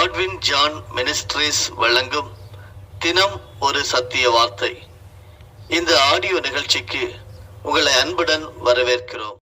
Godwin John ministries வழங்கும் தினம் ஒரு சத்திய வார்த்தை. இந்த ஆடியோ நிகழ்ச்சிக்கு உங்களை அன்புடன் வரவேற்கிறோம்.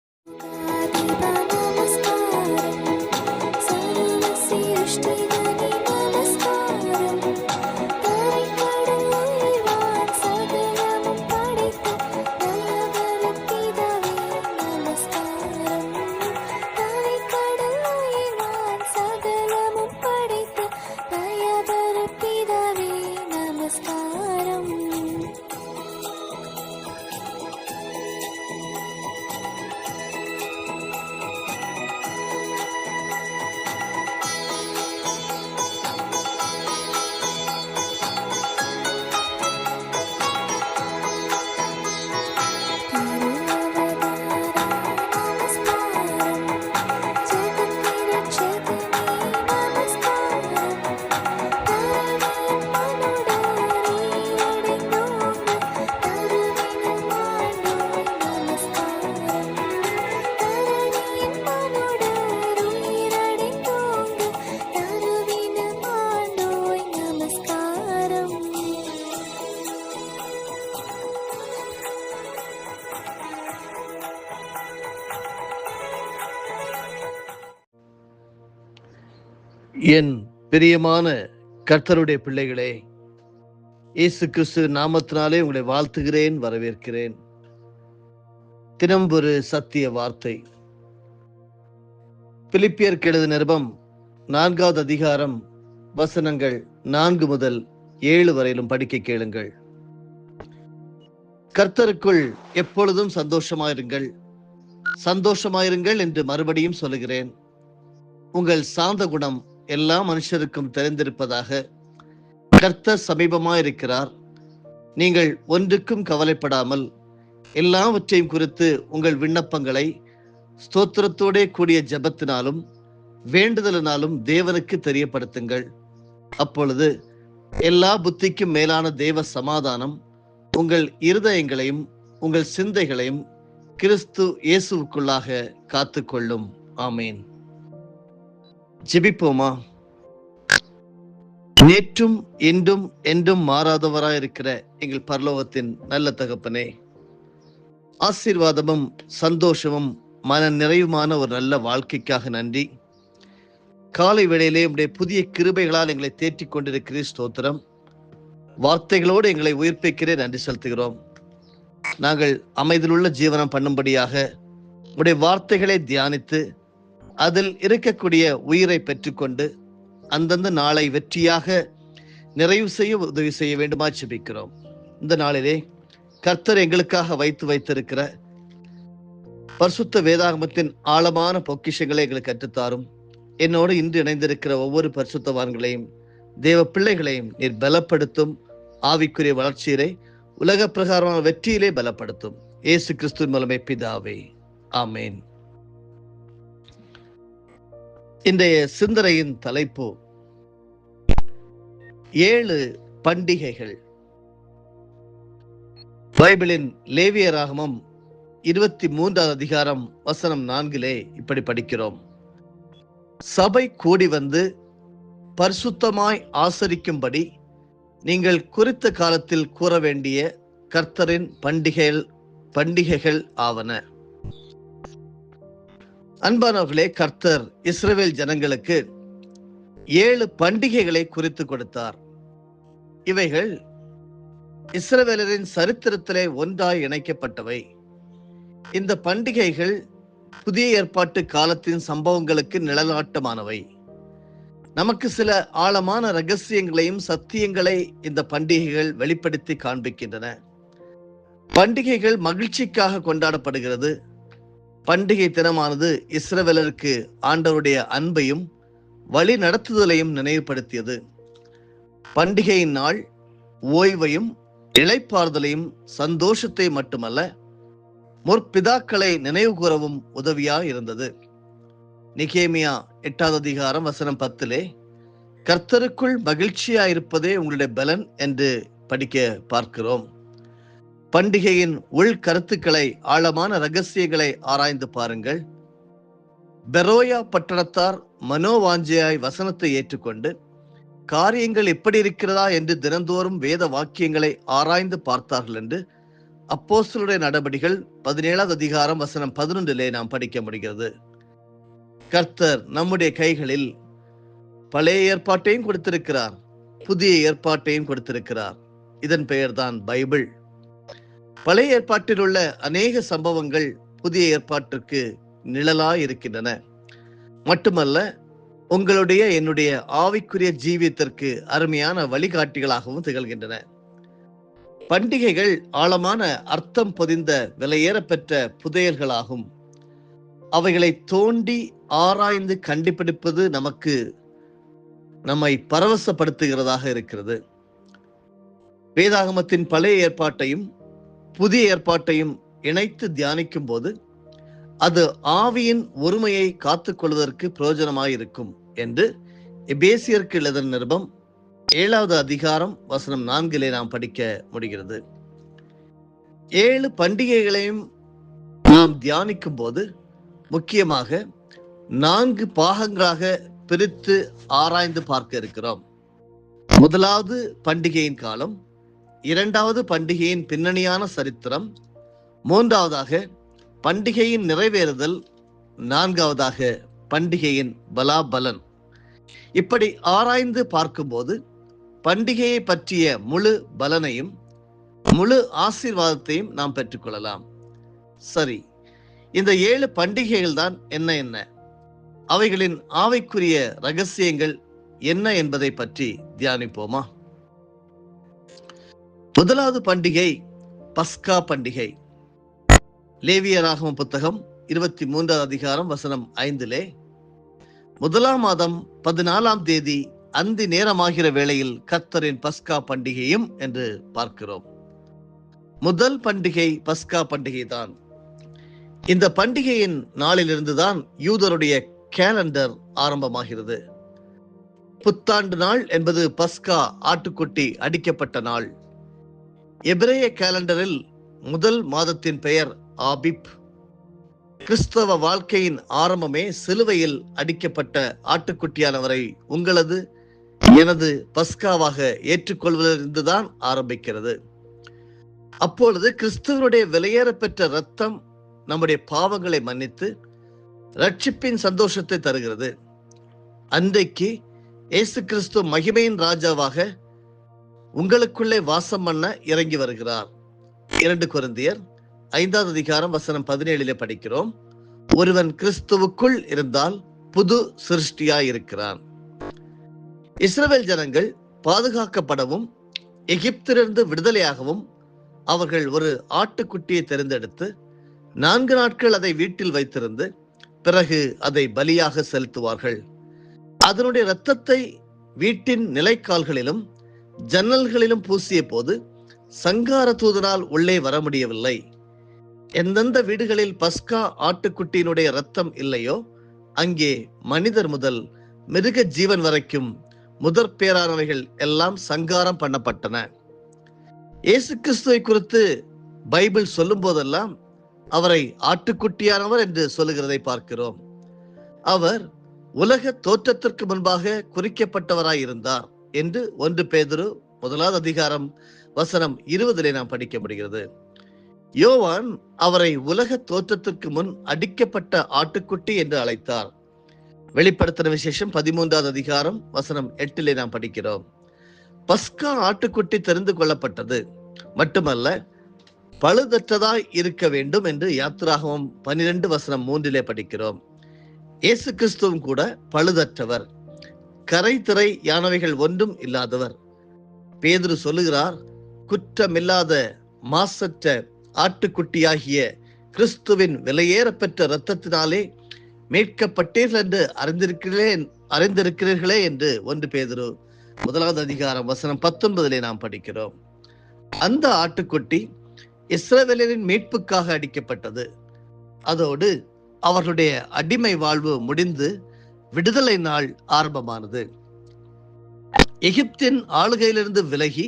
என் பிரியமான கர்த்தருடைய பிள்ளைகளே, இயேசு கிறிஸ்து நாமத்தினாலே உங்களை வாழ்த்துகிறேன், வரவேற்கிறேன். தினம் ஒரு சத்திய வார்த்தை. பிலிப்பியருக்கு எழுதின நிருபம் 4வது அதிகாரம் வசனங்கள் 4 முதல் 7 வரையிலும் படிக்க கேளுங்கள். கர்த்தருக்குள் எப்பொழுதும் சந்தோஷமாயிருங்கள், சந்தோஷமாயிருங்கள் என்று மறுபடியும் சொல்லுகிறேன். உங்கள் சாந்த குணம் எல்லா மனுஷருக்கும் தெரிந்திருப்பதாக. கர்த்தர் சமீபமாயிருக்கிறார். நீங்கள் ஒன்றுக்கும் கவலைப்படாமல் எல்லாவற்றையும் குறித்து உங்கள் விண்ணப்பங்களை ஸ்தோத்திரத்தோடே கூடிய ஜெபத்தினாலும் வேண்டுதலினாலும் தேவனுக்கு தெரியப்படுத்துங்கள். அப்பொழுது எல்லா புத்திக்கும் மேலான தேவ சமாதானம் உங்கள் இருதயங்களையும் உங்கள் சிந்தைகளையும் கிறிஸ்து இயேசுவுக்குள்ளாக காத்துக்கொள்ளும். ஆமேன். ஜெபிப்போமா. நேற்றும் இன்றும் என்றும் மாறாதவராயிருக்கிற எங்கள் பரலோகத்தின் நல்ல தகப்பனே, ஆசீர்வாதமும் சந்தோஷமும் மன நிறைவுமான ஒரு நல்ல வாழ்க்கைக்காக நன்றி. காலை வேளையிலே உடைய புதிய கிருபைகளால் எங்களை தேற்றிக் கொண்டிருக்கிற ஸ்தோத்திரம். வார்த்தைகளோடு எங்களை உயிர்ப்பிக்கிறே நன்றி செலுத்துகிறோம். நாங்கள் அமைதியுள்ள ஜீவனம் பண்ணும்படியாக உடைய வார்த்தைகளை தியானித்து அதில் இருக்கக்கூடிய உயிரை பெற்றுக்கொண்டு அந்தந்த நாளை வெற்றியாக நிறைவு செய்ய உதவி செய்ய வேண்டுமா ஜெபிக்கிறோம். இந்த நாளிலே கர்த்தர் எங்களுக்காக வைத்திருக்கிற பரிசுத்த வேதாகமத்தின் ஆழமான பொக்கிஷங்களை எங்களுக்கு கற்றுத்தாரும். என்னோடு இன்று இணைந்திருக்கிற ஒவ்வொரு பரிசுத்தவான்களையும் தேவ பிள்ளைகளையும் நீர் பலப்படுத்தும். ஆவிக்குரிய வளர்ச்சியிலே உலக பிரகாரமான வெற்றியிலே பலப்படுத்தும். இயேசு கிறிஸ்துவின் மூலமே பிதாவே, ஆமேன். இன்றைய சிந்தனையின் தலைப்பு 7 பண்டிகைகள். பைபிளின் லேவியராகமம் 23வது அதிகாரம் வசனம் 4 இப்படி படிக்கிறோம். சபை கூடி வந்து பரிசுத்தமாய் ஆசரிக்கும்படி நீங்கள் குறித்த காலத்தில் கூற வேண்டிய கர்த்தரின் பண்டிகைகள் ஆவன. அன்பானவர்களே, கர்த்தர் இஸ்ரவேல் ஜனங்களுக்கு 7 பண்டிகைகளை குறித்து கொடுத்தார். இவைகள் இஸ்ரவேலரின் சரித்திரத்திலே ஒன்றாய் இணைக்கப்பட்டவை. இந்த பண்டிகைகள் புதிய ஏற்பாட்டு காலத்தின் சம்பவங்களுக்கு நிழலாட்டமானவை. நமக்கு சில ஆழமான ரகசியங்களையும் சத்தியங்களை இந்த பண்டிகைகள் வெளிப்படுத்தி காண்பிக்கின்றன. பண்டிகைகள் மகிழ்ச்சிக்காக கொண்டாடப்படுகிறது. பண்டிகை தினமானது இஸ்ரவேலருக்கு ஆண்டவருடைய அன்பையும் வழி நடத்துதலையும் நினைவுபடுத்தியது. பண்டிகையின் நாள் ஓய்வையும் இளைப்பாறுதலையும் சந்தோஷத்தை மட்டுமல்ல, முற்பிதாக்களை நினைவு கூறவும் உதவியா இருந்தது. நிகேமியா 8வது அதிகாரம் வசனம் 10 கர்த்தருக்குள் மகிழ்ச்சியாயிருப்பதே உங்களுடைய பலன் என்று படிக்க பார்க்கிறோம். பண்டிகையின் உள் கருத்துக்களை, ஆழமான ரகசியங்களை ஆராய்ந்து பாருங்கள். பெரோயா பட்டணத்தார் மனோவாஞ்சையாய் வசனத்தை ஏற்றுக்கொண்டு காரியங்கள் எப்படி இருக்கிறதா என்று தினந்தோறும் வேத வாக்கியங்களை ஆராய்ந்து பார்த்தார்கள் என்று அப்போஸ்தலருடைய நடபடிகள் 17ஆம் அதிகாரம் வசனம் 11 நாம் படிக்க முடிகிறது. கர்த்தர் நம்முடைய கைகளில் பழைய ஏற்பாட்டையும் கொடுத்திருக்கிறார், புதிய ஏற்பாட்டையும் கொடுத்திருக்கிறார். இதன் பெயர்தான் பைபிள். பழைய ஏற்பாட்டில் உள்ள அநேக சம்பவங்கள் புதிய ஏற்பாட்டிற்கு நிழலாய் இருக்கின்றன. மட்டுமல்ல, உங்களுடைய என்னுடைய ஆவிக்குரிய ஜீவியத்திற்கு அருமையான வழிகாட்டிகளாகவும் திகழ்கின்றன. பண்டிகைகள் ஆழமான அர்த்தம் பொதிந்த விலையேறப்பெற்ற புதையல்களாகும். அவைகளை தோண்டி ஆராய்ந்து கண்டுபிடிப்பது நம்மை பரவசப்படுத்துகிறதாக இருக்கிறது. வேதாகமத்தின் பழைய ஏற்பாட்டையும் புதிய ஏற்பாட்டையும் இணைத்து தியானிக்கும் போது அது ஆவியின் ஒருமையை காத்துக்கொள்வதற்கு பிரயோஜனமாயிருக்கும் என்று எபேசியருக்கு எழுதின நிருபம் 7ஆவது அதிகாரம் வசனம் 4 நாம் படிக்க முடிகிறது. 7 பண்டிகைகளையும் நாம் தியானிக்கும் போது முக்கியமாக 4 பாகங்களாக பிரித்து ஆராய்ந்து பார்க்க இருக்கிறோம். முதலாவது பண்டிகையின் காலம், 2வது பண்டிகையின் பின்னணியான சரித்திரம், 3வதாக பண்டிகையின் நிறைவேறுதல், 4வதாக பண்டிகையின் பலாபலன். இப்படி ஆராய்ந்து பார்க்கும்போது பண்டிகையை பற்றிய முழு பலனையும் முழு ஆசீர்வாதத்தையும் நாம் பெற்றுக்கொள்ளலாம். சரி, இந்த 7 பண்டிகைகள் தான் என்ன, அவைகளின் ஆவிக்குரிய ரகசியங்கள் என்ன என்பதை பற்றி தியானிப்போமா? முதலாவது பண்டிகை பஸ்கா பண்டிகை. லேவியராகம புத்தகம் 23ஆம் அதிகாரம் வசனம் 5 முதலாம் மாதம் 14ஆம் தேதி அந்தி நேரமாகிற வேளையில் கர்த்தரின் பஸ்கா பண்டிகையும் என்று பார்க்கிறோம். முதல் பண்டிகை பஸ்கா பண்டிகை தான். இந்த பண்டிகையின் நாளிலிருந்துதான் யூதருடைய கேலண்டர் ஆரம்பமாகிறது. புத்தாண்டு நாள் என்பது பஸ்கா ஆட்டுக்குட்டி அடிக்கப்பட்ட நாள். எபிரேய கேலண்டரில் முதல் மாதத்தின் பெயர் ஆபிப். கிறிஸ்தவ வாழ்க்கையின் ஆரம்பமே சிலுவையில் அடிக்கப்பட்ட ஆட்டுக்குட்டியானவரை உங்களது எனது பஸ்காவாக ஏற்றுக்கொள்வதிலிருந்துதான் ஆரம்பிக்கிறது. அப்பொழுது கிறிஸ்துவனுடைய விலையேறப்பெற்ற இரத்தம் நம்முடைய பாவங்களை மன்னித்து ரட்சிப்பின் சந்தோஷத்தை தருகிறது. அன்றைக்கு இயேசு கிறிஸ்து மகிமையின் ராஜாவாக உங்களுக்குள்ளே வாசம் பண்ண இறங்கி வருகிறார். 2 கொரிந்தியர் 5ஆம் அதிகாரம் வசனம் 17 படிக்கிறோம். ஒருவன் கிறிஸ்துவுக்குள் இருந்தால் புது சிருஷ்டியாய் இருக்கிறான். இஸ்ரவேல் ஜனங்கள் பாதுகாக்கப்படவும் எகிப்திலிருந்து விடுதலையாகவும் அவர்கள் ஒரு ஆட்டுக்குட்டியை தேர்ந்தெடுத்து 4 நாட்கள் அதை வீட்டில் வைத்திருந்து பிறகு அதை பலியாக செலுத்துவார்கள். அதனுடைய இரத்தத்தை வீட்டின் நிலைக்கால்களிலும் ஜன்னல்களிலும் பூசிய போது சங்கார தூதனால் உள்ளே வர முடியவில்லை. எந்தெந்த வீடுகளில் பஸ்கா ஆட்டுக்குட்டியினுடைய இரத்தம் இல்லையோ அங்கே மனிதர் முதல் மிருக ஜீவன் வரைக்கும் முதற் பேரானவைகள் எல்லாம் சங்காரம் பண்ணப்பட்டன. இயேசு கிறிஸ்துவை குறித்து பைபிள் சொல்லும் போதெல்லாம் அவரை ஆட்டுக்குட்டியானவர் என்று சொல்லுகிறதை பார்க்கிறோம். அவர் உலக தோற்றத்திற்கு முன்பாக குறிக்கப்பட்டவராய் இருந்தார் என்று 1 பேதுரு 1ஆம் அதிகாரம் வசனம் 20 நாம் படிக்க முடிகிறது. யோவான் அவரை உலக தோற்றத்திற்கு முன் அடிக்கப்பட்ட ஆட்டுக்குட்டி என்று அழைத்தார். வெளிப்படுத்தின விசேஷம் 13ஆம் அதிகாரம் வசனம் 8 நாம் படிக்கிறோம். பஸ்கா ஆட்டுக்குட்டி தெரிந்து கொள்ளப்பட்டது மட்டுமல்ல, பழுதற்றதாய் இருக்க வேண்டும் என்று யாத்திராகமம் 12 வசனம் 3 படிக்கிறோம். இயேசு கிறிஸ்துவும் கூட பழுதற்றவர், கரை திரை யானவைகள் ஒன்றும் இல்லாதவர். பேதுரு சொல்லுகிறார், குற்றமில்லாத மாசற்ற ஆட்டுக்குட்டியாகிய கிறிஸ்துவின் விலையேறப்பெற்ற இரத்தத்தினாலே மீட்கப்பட்டீர்கள் என்று அறிந்திருக்கிறீர்களே என்று 1 பேதுரு 1ஆம் அதிகாரம் வசனம் 19 நாம் படிக்கிறோம். அந்த ஆட்டுக்குட்டி இஸ்ரவேலின் மீட்புக்காக அடிக்கப்பட்டது. அதோடு அவர்களுடைய அடிமை வாழ்வு முடிந்து விடுதலை நாள் ஆரம்பமானது. எகிப்தின் ஆளுகையிலிருந்து விலகி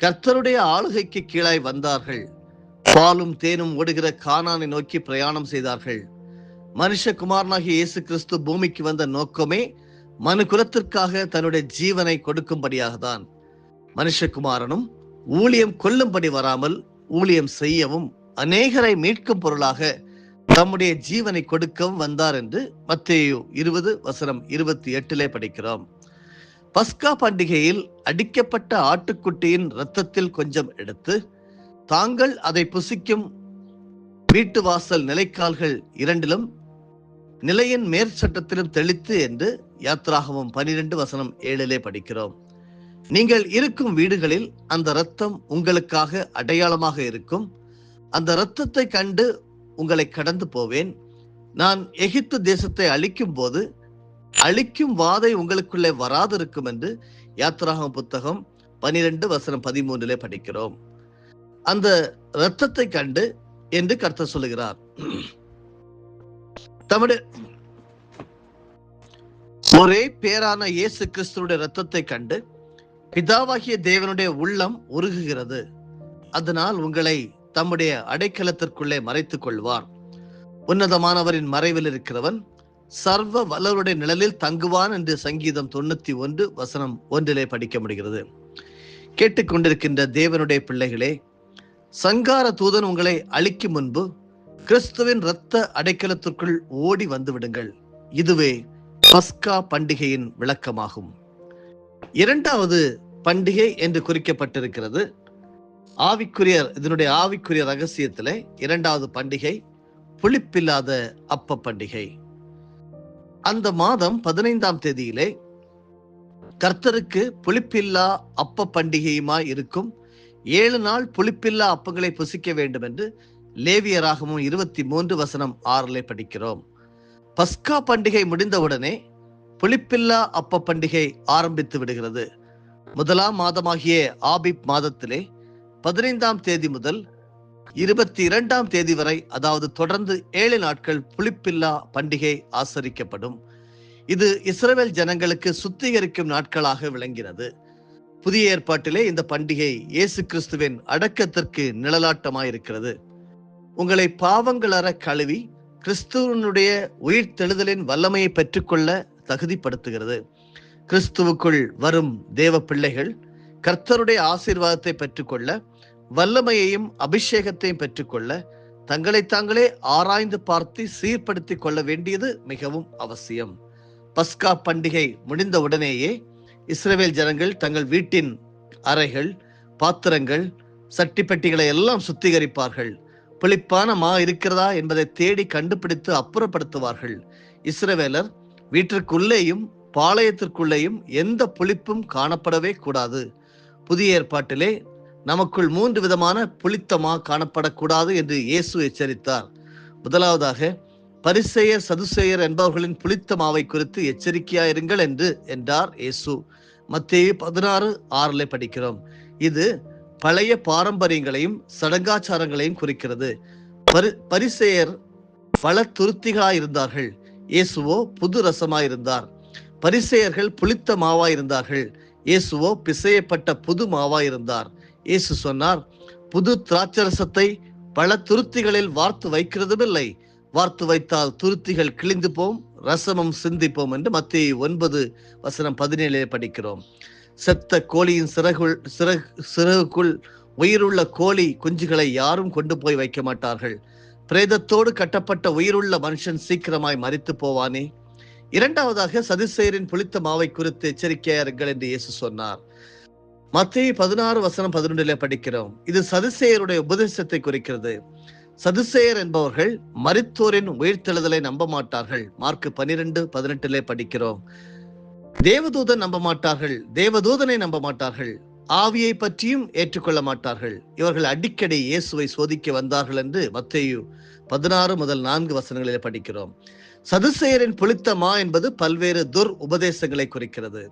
கர்த்தருடைய ஆளுகைக்கு கீழாய் வந்தார்கள். பாலும் தேனும் ஓடுகிற கானானை நோக்கி பிரயாணம் செய்தார்கள். மனுஷகுமாரனாகிய இயேசு கிறிஸ்து பூமிக்கு வந்த நோக்கமே மனுக்குலத்திற்காக தன்னுடைய ஜீவனை கொடுக்கும்படியாக தான் மனுஷகுமாரனும் ஊழியம் கொள்ளும்படி வராமல் ஊழியம் செய்யவும் அநேகரை மீட்கும் பொருளாக தம்முடைய ஜீவனை கொடுக்கவும் வந்தார் என்று மத்தேயு 20:28 படிக்கிறோம். பஸ்கா பண்டிகையில் அடிக்கப்பட்ட ஆட்டுக்குட்டியின் இரத்தத்தில் கொஞ்சம் எடுத்து தாங்கள் அதை புசிக்கும் வீட்டு வாசல் நிலைக்கால்கள் இரண்டிலும் நிலையின் மேற்சட்டத்திலும் தெளித்து என்று யாத்ராகமம் 12:7 படிக்கிறோம். நீங்கள் இருக்கும் வீடுகளில் அந்த இரத்தம் உங்களுக்காக அடையாளமாக இருக்கும். அந்த இரத்தத்தை கண்டு உங்களை கடந்து போவேன். நான் எகிப்து தேசத்தை அழிக்கும் போது அழிக்கும் வாதை உங்களுக்குள்ளே வராதிருக்கும் என்று யாத்ராகமம் புத்தகம் 12:13 படிக்கிறோம். அந்த இரத்தத்தை கண்டு என்று கர்த்தர் சொல்லுகிறார். தம்முடைய ஒரே பேரான இயேசு கிறிஸ்துவுடைய இரத்தத்தை கண்டு பிதாவாகிய தேவனுடைய உள்ளம் உருகுகிறது. அதனால் உங்களை தம்முடைய அடைக்கலத்திற்குள்ளே மறைத்துக் கொள்வார். உன்னதமானவரின் மறைவில் இருக்கிறவன் சர்வ வல்லவருடைய நிழலில் தங்குவான் என்று சங்கீதம் 91:1 படிக்க முடிகிறது. கேட்டுக்கொண்டிருக்கின்ற தேவனுடைய பிள்ளைகளே, சங்கார தூதன் உங்களை அழிக்கும் முன்பு கிறிஸ்துவின் இரத்த அடைக்கலத்திற்குள் ஓடி வந்து விடுங்கள். இதுவே பஸ்கா பண்டிகையின் விளக்கமாகும். இரண்டாவது பண்டிகை என்று குறிக்கப்பட்டிருக்கிறது. இதனுடைய ஆவிக்குரிய ரகசியத்திலே இரண்டாவது பண்டிகை புளிப்பில்லாத அப்ப பண்டிகை. அந்த மாதம் 15ஆம் தேதியிலே கர்த்தருக்கு புளிப்பில்லா அப்ப பண்டிகையுமாய் இருக்கும் 7 நாள் புளிப்பில்லா அப்பங்களை புசிக்க வேண்டும் என்று லேவியராகமம் 23:6 படிக்கிறோம். பஸ்கா பண்டிகை முடிந்தவுடனே புளிப்பில்லா அப்ப பண்டிகை ஆரம்பித்து விடுகிறது. முதலாம் மாதமாகிய ஆபிப் மாதத்திலே 15ஆம் தேதி முதல் 22ஆம் தேதி வரை, அதாவது தொடர்ந்து 7 நாட்கள் புளிப்பில்லா பண்டிகை ஆசரிக்கப்படும். இது இஸ்ரவேல் ஜனங்களுக்கு சுத்திகரிக்கும் நாட்களாக விளங்கினது. புதிய ஏற்பாட்டிலே இந்த பண்டிகை இயேசு கிறிஸ்துவின் அடக்கத்திற்கு நிழலாட்டமாயிருக்கிறது. உங்களை பாவங்களற கழுவி கிறிஸ்துவனுடைய உயிர்த்தெழுதலின் வல்லமையை பெற்றுக்கொள்ள தகுதிப்படுத்துகிறது. கிறிஸ்துவுக்குள் வரும் தேவ பிள்ளைகள் கர்த்தருடைய ஆசீர்வாதத்தை பெற்றுக்கொள்ள, வல்லமையையும் அபிஷேகத்தையும் பெற்றுக்கொள்ள தங்களை தாங்களே ஆராய்ந்து பார்த்து சீர்படுத்திக் கொள்ள வேண்டியது மிகவும் அவசியம். பஸ்கா பண்டிகை முடிந்த உடனேயே இஸ்ரவேல் ஜனங்கள் தங்கள் வீட்டின் அறைகள், பாத்திரங்கள், சட்டிப்பெட்டிகளை எல்லாம் சுத்திகரிப்பார்கள். புளிப்பான மா இருக்கிறதா என்பதை தேடி கண்டுபிடித்து அப்புறப்படுத்துவார்கள். இஸ்ரவேலர் வீட்டிற்குள்ளேயும் பாளையத்திற்குள்ளேயும் எந்த புளிப்பும் காணப்படவே கூடாது. புதிய ஏற்பாட்டிலே நமக்குள் 3 விதமான புளித்த மா காணப்படக்கூடாது என்று இயேசு எச்சரித்தார். முதலாவதாக, பரிசேயர் சதுசேயர் என்பவர்களின் புளித்த மாவை குறித்து எச்சரிக்கையாயிருங்கள் என்றார் இயேசு. மத்தேயு 16:6 படிக்கிறோம். இது பழைய பாரம்பரியங்களையும் சடங்காச்சாரங்களையும் குறிக்கிறது. பரிசேயர் பல துருத்திகளாயிருந்தார்கள், இயேசுவோ புது ரசமாயிருந்தார். பரிசேயர்கள் புளித்த மாவாயிருந்தார்கள், இயேசுவோ பிசையப்பட்ட புது மாவாயிருந்தார். இயேசு சொன்னார், புது திராட்சரசத்தை பல துருத்திகளில் வார்த்து வைக்கிறதும் இல்லை, வார்த்து வைத்தால் துருத்திகள் கிழிந்து போம், ரசமும் சிந்திப்போம் என்று மத்தேயு 9:17 படிக்கிறோம். செத்த கோழியின் சிறகுக்குள் உயிருள்ள கோழி குஞ்சுகளை யாரும் கொண்டு போய் வைக்க மாட்டார்கள். பிரேதத்தோடு கட்டப்பட்ட உயிருள்ள மனுஷன் சீக்கிரமாய் மரித்து போவானே. இரண்டாவதாக, சதுசேயரின் புளித்த மாவை குறித்து எச்சரிக்கையாருங்கள் என்று இயேசு சொன்னார். மத்தேயு 16:11 படிக்கிறோம். இது சதுசேயருடைய உபதேசத்தை குறிக்கிறது. சதுசேயர் என்பவர்கள் மரித்தோரின் உயிர்த்தெழுதலை நம்ப மாட்டார்கள். மார்க் 12:18 படிக்கிறோம். தேவதூதன் நம்ப மாட்டார்கள், தேவதூதனை நம்ப மாட்டார்கள், ஆவியை பற்றியும் ஏற்றுக்கொள்ள மாட்டார்கள். இவர்கள் அடிக்கடி இயேசுவை சோதிக்க வந்தார்கள் என்று மத்தேயு 16:4 படிக்கிறோம். சதுசேயரின் புளித்த மா என்பது பல்வேறு உபதேசங்களை குறிக்கிறது.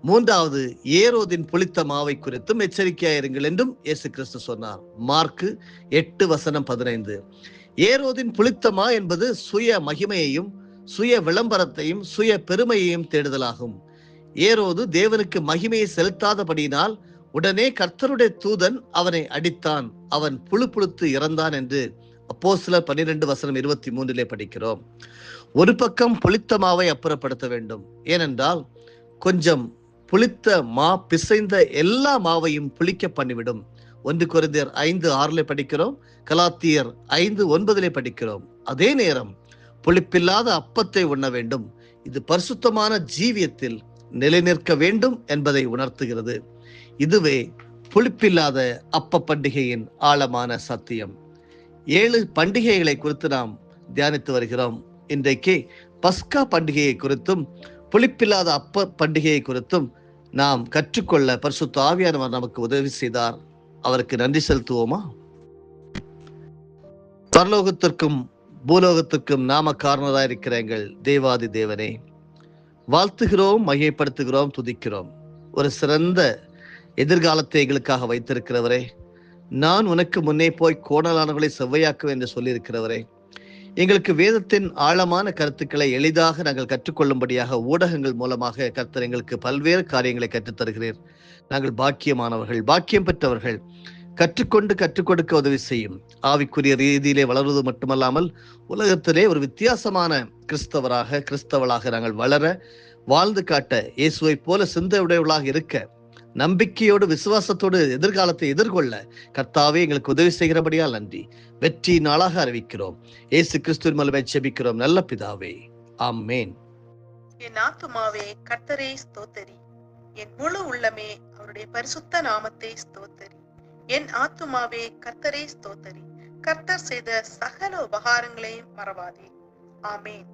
மூன்றாவது, ஏரோதின் புளித்த மாவை குறித்தும் எச்சரிக்கையாயிருங்கள் என்றும் இயேசு கிறிஸ்து சொன்னார். மார்க் 8:15. ஏரோதின் புளித்த மா என்பது சுய மகிமையையும் சுய விளம்பரத்தையும் சுய பெருமையையும் தேடுதலாகும். ஏரோது தேவனுக்கு மகிமையை செலுத்தாதபடியினால் உடனே கர்த்தருடைய தூதன் அவனை அடித்தான், அவன் புழுப்புழுத்து இறந்தான் என்று அப்போஸ்தலர் 12:23 படிக்கிறோம். ஒரு பக்கம் புளித்த மாவை அப்புறப்படுத்த வேண்டும். ஏனென்றால் கொஞ்சம் புளித்த மா பிசைந்த எல்லா மாவையும் புளிக்க பண்ணிவிடும். 1 கொரிந்தியர் 5:6 படிக்கிறோம், கலாத்தியர் 5:9 படிக்கிறோம். அதே நேரம் புளிப்பில்லாத அப்பத்தை உண்ண வேண்டும். இது பரிசுத்தமான ஜீவியத்தில் நிலைநிற்க வேண்டும் என்பதை உணர்த்துகிறது. இதுவே புளிப்பில்லாத அப்ப பண்டிகையின் ஆழமான சத்தியம். 7 பண்டிகைகளை குறித்து நாம் தியானித்து வருகிறோம். இன்றைக்கு பஸ்கா பண்டிகையை குறித்தும் புளிப்பில்லாத அப்ப பண்டிகையை குறித்தும் நாம் கற்றுக்கொள்ள பரிசுத்த ஆவியானவர் நமக்கு உதவி செய்தார். அவருக்கு நன்றி செலுத்துவோமா? பரலோகத்திற்கும் பூலோகத்திற்கும் நாம காரணராக இருக்கிற எங்கள் தேவாதி தேவனே, வாழ்த்துகிறோம், மகிமைப்படுத்துகிறோம், துதிக்கிறோம். ஒரு சிறந்த எதிர்காலத்தை எங்களுக்காக வைத்திருக்கிறவரே, நான் உனக்கு முன்னே போய் கோணலானவர்களை செவ்வையாக்குவேன் என்று சொல்லியிருக்கிறவரே, எங்களுக்கு வேதத்தின் ஆழமான கருத்துக்களை எளிதாக நாங்கள் கற்றுக்கொள்ளும்படியாக ஊடகங்கள் மூலமாக கர்த்தர் எங்களுக்கு பல்வேறு காரியங்களை கற்றுத்தருகிறீர். நாங்கள் பாக்கியமானவர்கள், பாக்கியம் பெற்றவர்கள். கற்றுக்கொண்டு கற்றுக் கொடுக்க உதவி செய்யும். ஆவிக்குரிய ரீதியிலே வளர்வது மட்டுமல்லாமல் உலகத்திலே ஒரு வித்தியாசமான கிறிஸ்தவளாக நாங்கள் வளர, வாழ்ந்து காட்ட, இயேசுவை போல சிந்தையுடையவர்களாக இருக்க, நம்பிக்கையோடு விசுவாசத்தோடு எதிர்காலத்தை எதிர்கொள்ள கர்த்தாவே எங்களுக்கு உதவி செய்கிறபடியால் நன்றி. வெற்றி நாளாக அறிவிக்கிறோம். இயேசு கிறிஸ்துவின் மூலமே ஜெபிக்கிறோம் நல்ல பிதாவே, ஆமென். என் ஆத்துமாவே கர்த்தரை ஸ்தோத்தரி, என் முழு உள்ளமே அவருடைய பரிசுத்த நாமத்தை ஸ்தோத்தரி. என் ஆத்துமாவே கர்த்தரை ஸ்தோத்தரி, கர்த்தர் செய்த சகல உபகாரங்களையும் மறவாதே. ஆமென்.